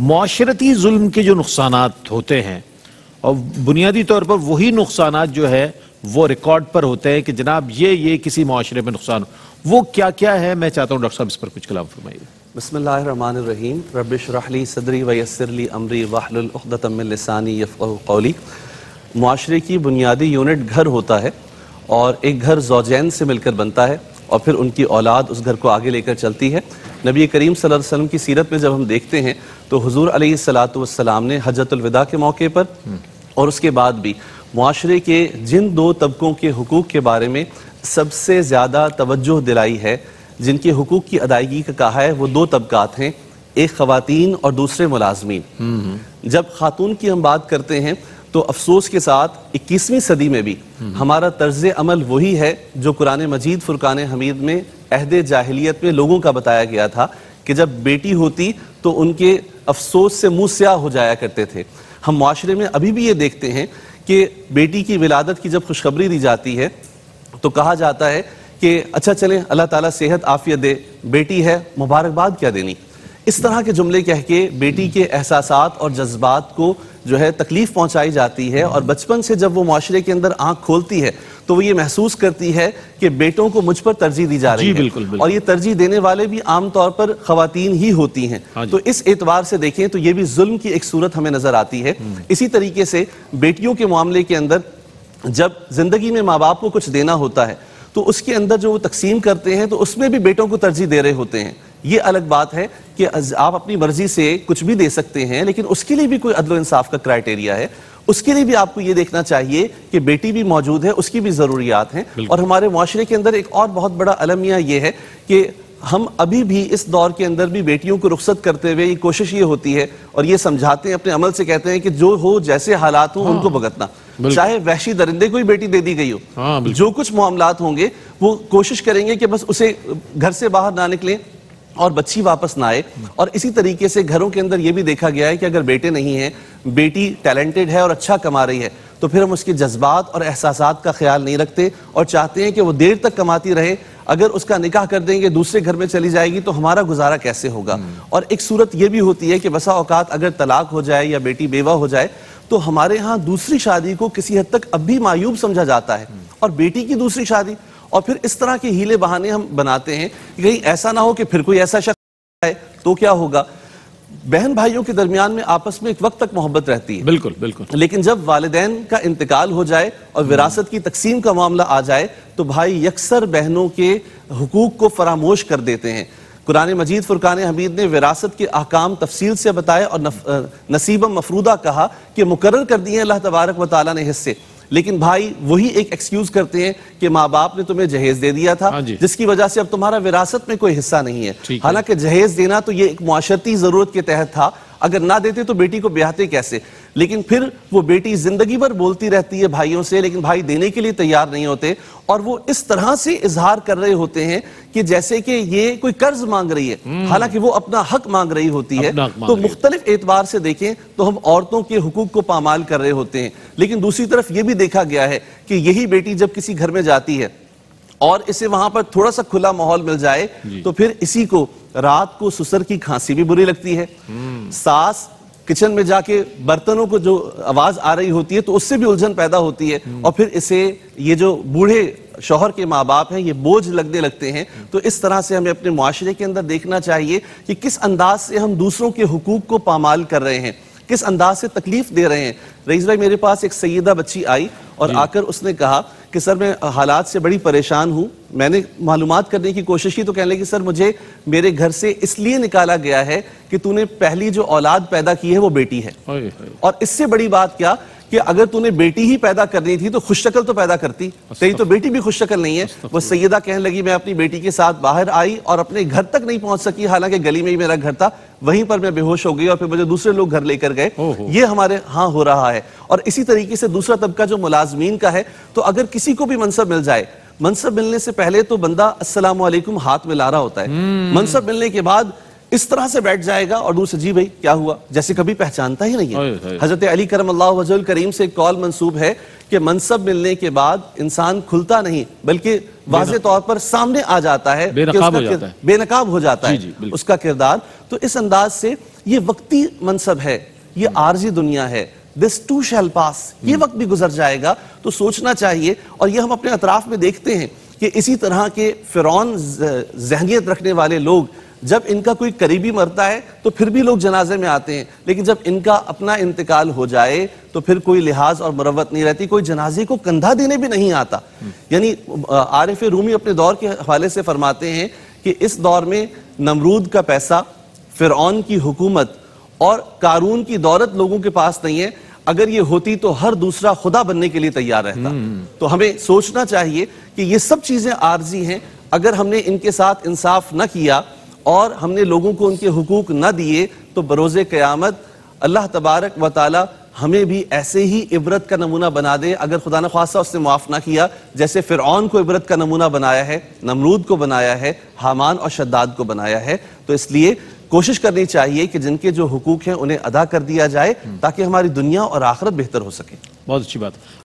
معاشرتی ظلم کے جو نقصانات ہوتے ہیں اور بنیادی طور پر وہی نقصانات جو ہے وہ ریکارڈ پر ہوتے ہیں کہ جناب یہ کسی معاشرے میں نقصان وہ کیا ہے، میں چاہتا ہوں ڈاکٹر صاحب اس پر کچھ کلام فرمائیے۔ بسم اللہ الرحمن الرحیم۔ رب اشرح لی صدری ویسر لی امری واحلل عقدۃ من لسانی یفقہوا قولی۔ معاشرے کی بنیادی یونٹ گھر ہوتا ہے اور ایک گھر زوجین سے مل کر بنتا ہے اور پھر ان کی اولاد اس گھر کو آگے لے کر چلتی ہے۔ نبی کریم صلی اللہ علیہ وسلم کی سیرت میں جب ہم دیکھتے ہیں تو حضور علیہ السلام نے حجۃ الوداع کے موقع پر اور اس کے بعد بھی معاشرے کے جن دو طبقوں کے حقوق کے بارے میں سب سے زیادہ توجہ دلائی ہے، جن کے حقوق کی ادائیگی کا کہا ہے، وہ دو طبقات ہیں، ایک خواتین اور دوسرے ملازمین۔ جب خاتون کی ہم بات کرتے ہیں تو افسوس کے ساتھ 21ویں صدی میں بھی ہمارا طرز عمل وہی ہے جو قرآن مجید فرقان حمید میں عہد جاہلیت میں لوگوں کا بتایا گیا تھا کہ جب بیٹی ہوتی تو ان کے افسوس سے منہ سیاہ ہو جایا کرتے تھے۔ ہم معاشرے میں ابھی بھی یہ دیکھتے ہیں کہ بیٹی کی ولادت کی جب خوشخبری دی جاتی ہے تو کہا جاتا ہے کہ اچھا چلیں اللہ تعالیٰ صحت عافیت دے، بیٹی ہے مبارکباد کیا دینی۔ اس طرح کے جملے کہہ کے بیٹی کے احساسات اور جذبات کو جو ہے تکلیف پہنچائی جاتی ہے، اور بچپن سے جب وہ معاشرے کے اندر آنکھ کھولتی ہے تو وہ یہ محسوس کرتی ہے کہ بیٹوں کو مجھ پر ترجیح دی جا رہی ہے، بالکل۔ اور یہ ترجیح دینے والے بھی عام طور پر خواتین ہی ہوتی ہیں۔ تو اس اعتبار سے دیکھیں تو یہ بھی ظلم کی ایک صورت ہمیں نظر آتی ہے۔ اسی طریقے سے بیٹیوں کے معاملے کے اندر جب زندگی میں ماں باپ کو کچھ دینا ہوتا ہے تو اس کے اندر جو وہ تقسیم کرتے ہیں تو اس میں بھی بیٹوں کو ترجیح دے رہے ہوتے ہیں۔ یہ الگ بات ہے کہ آپ اپنی مرضی سے کچھ بھی دے سکتے ہیں، لیکن اس کے لیے بھی کوئی عدل و انصاف کا کرائٹیریا ہے، اس کے لیے بھی آپ کو یہ دیکھنا چاہیے کہ بیٹی بھی موجود ہے، اس کی بھی ضروریات ہیں۔ اور ہمارے معاشرے کے اندر ایک اور بہت بڑا المیہ یہ ہے کہ ہم ابھی بھی اس دور کے اندر بھی بیٹیوں کو رخصت کرتے ہوئے یہ کوشش یہ ہوتی ہے اور یہ سمجھاتے ہیں، اپنے عمل سے کہتے ہیں کہ جو ہو جیسے حالات ہوں ان کو بھگتنا، چاہے وحشی درندے کو ہی بیٹی دے دی گئی ہو، جو کچھ معاملات ہوں گے وہ کوشش کریں گے کہ بس اسے گھر سے باہر نہ نکلیں اور بچی واپس نہ آئے۔ اور اسی طریقے سے گھروں کے اندر یہ بھی دیکھا گیا ہے کہ اگر بیٹے نہیں ہیں، بیٹی ٹیلنٹڈ ہے اور اچھا کما رہی ہے تو پھر ہم اس کے جذبات اور احساسات کا خیال نہیں رکھتے اور چاہتے ہیں کہ وہ دیر تک کماتی رہے۔ اگر اس کا نکاح کر دیں گے دوسرے گھر میں چلی جائے گی تو ہمارا گزارا کیسے ہوگا۔ اور ایک صورت یہ بھی ہوتی ہے کہ بسا اوقات اگر طلاق ہو جائے یا بیٹی بیوہ ہو جائے تو ہمارے ہاں دوسری شادی کو کسی حد تک اب بھی معیوب سمجھا جاتا ہے، اور بیٹی کی دوسری شادی، اور پھر اس طرح کے ہیلے بہانے ہم بناتے ہیں کہ کہیں ایسا نہ ہو کہ پھر کوئی ایسا شخص ہے تو کیا ہوگا۔ بہن بھائیوں کے درمیان میں آپس میں ایک وقت تک محبت رہتی ہے، بالکل، لیکن جب والدین کا انتقال ہو جائے اور وراثت کی تقسیم کا معاملہ آ جائے تو بھائی یکسر بہنوں کے حقوق کو فراموش کر دیتے ہیں۔ قرآن مجید فرقان حمید نے وراثت کے احکام تفصیل سے بتائے اور نصیبا مفروضہ کہا کہ مقرر کر دیے اللہ تبارک و تعالیٰ نے حصے، لیکن بھائی وہی ایک ایکسکیوز کرتے ہیں کہ ماں باپ نے تمہیں جہیز دے دیا تھا جس کی وجہ سے اب تمہارا وراثت میں کوئی حصہ نہیں ہے۔ حالانکہ جہیز دینا تو یہ ایک معاشرتی ضرورت کے تحت تھا، اگر نہ دیتے تو بیٹی کو بیاہتے کیسے، لیکن پھر وہ بیٹی زندگی بھر بولتی رہتی ہے بھائیوں سے، لیکن بھائی دینے کے لیے تیار نہیں ہوتے، اور وہ اس طرح سے اظہار کر رہے ہوتے ہیں کہ جیسے کہ یہ کوئی قرض مانگ رہی ہے، حالانکہ وہ اپنا حق مانگ رہی ہوتی ہے۔ تو مختلف اعتبار سے دیکھیں تو ہم عورتوں کے حقوق کو پامال کر رہے ہوتے ہیں، لیکن دوسری طرف یہ بھی دیکھا گیا ہے کہ یہی بیٹی جب کسی گھر میں جاتی ہے اور اسے وہاں پر تھوڑا سا کھلا ماحول مل جائے تو پھر اسی کو رات کو سسر کی کھانسی بھی بری لگتی ہے، ساس کچن میں جا کے برتنوں کو جو آواز آ رہی ہوتی ہے تو اس سے بھی الجھن پیدا ہوتی ہے، اور پھر اسے یہ جو بوڑھے شوہر کے ماں باپ ہیں یہ بوجھ لگنے لگتے ہیں۔ تو اس طرح سے ہمیں اپنے معاشرے کے اندر دیکھنا چاہیے کہ کس انداز سے ہم دوسروں کے حقوق کو پامال کر رہے ہیں، کس انداز سے تکلیف دے رہے ہیں۔ رئیس بھائی میرے پاس ایک سیدہ بچی آئی اور آ کر اس نے کہا کہ سر میں حالات سے بڑی پریشان ہوں، میں نے معلومات کرنے کی کوشش کی تو کہنے لگی سر مجھے میرے گھر سے اس لیے نکالا گیا ہے کہ تو نے پہلی جو اولاد پیدا کی ہے وہ بیٹی ہے، اور اس سے بڑی بات کیا کہ اگر تو نے بیٹی ہی پیدا کرنی تھی تو خوش شکل تو پیدا کرتی، تیری تو بیٹی بھی خوش شکل نہیں ہے۔ وہ سیدہ کہنے لگی میں اپنی بیٹی کے ساتھ باہر آئی اور اپنے گھر تک نہیں پہنچ سکی، حالانکہ گلی میں ہی میرا گھر تھا، وہیں پر میں بے ہوش ہو گئی اور پھر مجھے دوسرے لوگ گھر لے کر گئے۔ یہ ہمارے ہاں ہو رہا ہے۔ اور اسی طریقے سے دوسرا طبقہ جو ملازمین کا ہے، تو اگر کسی کو بھی منصب مل جائے، منصب ملنے سے پہلے تو بندہ السلام علیکم ہاتھ میں لا رہا ہوتا ہے، منصب ملنے کے بعد اس طرح سے بیٹھ جائے گا اور دور سے جی بھائی کیا ہوا، جیسے کبھی پہچانتا ہی نہیں ہے۔ حضرت علی کرم اللہ وجہہ الکریم سے ایک قول منسوب ہے کہ منصب ملنے کے بعد انسان کھلتا نہیں بلکہ واضح طور پر سامنے آ جاتا ہے، بے نقاب ہو جاتا ہے اس کا کردار. تو اس انداز سے یہ وقتی منصب ہے، یہ عارضی دنیا ہے. This too shall pass. یہ وقت بھی گزر جائے گا. تو سوچنا چاہیے، اور یہ ہم اپنے اطراف میں دیکھتے ہیں کہ اسی طرح کے فرعون ذہنیت رکھنے والے لوگ جب ان کا کوئی قریبی مرتا ہے تو پھر بھی لوگ جنازے میں آتے ہیں، لیکن جب ان کا اپنا انتقال ہو جائے تو پھر کوئی لحاظ اور مروت نہیں رہتی، کوئی جنازے کو کندھا دینے بھی نہیں آتا. یعنی عارف رومی اپنے دور کے حوالے سے فرماتے ہیں کہ اس دور میں نمرود کا پیسہ، فرعون کی حکومت اور قارون کی دولت لوگوں کے پاس نہیں ہے. اگر یہ ہوتی تو ہر دوسرا خدا بننے کے لیے تیار رہتا. تو ہمیں سوچنا چاہیے کہ یہ سب چیزیں عارضی ہیں. اگر ہم نے ان کے ساتھ انصاف نہ کیا اور ہم نے لوگوں کو ان کے حقوق نہ دیے تو بروز قیامت اللہ تبارک و تعالی ہمیں بھی ایسے ہی عبرت کا نمونہ بنا دے. اگر خدا نخواستہ اس نے معاف نہ کیا، جیسے فرعون کو عبرت کا نمونہ بنایا ہے، نمرود کو بنایا ہے، حامان اور شداد کو بنایا ہے. تو اس لیے کوشش کرنی چاہیے کہ جن کے جو حقوق ہیں انہیں ادا کر دیا جائے تاکہ ہماری دنیا اور آخرت بہتر ہو سکے. بہت اچھی بات.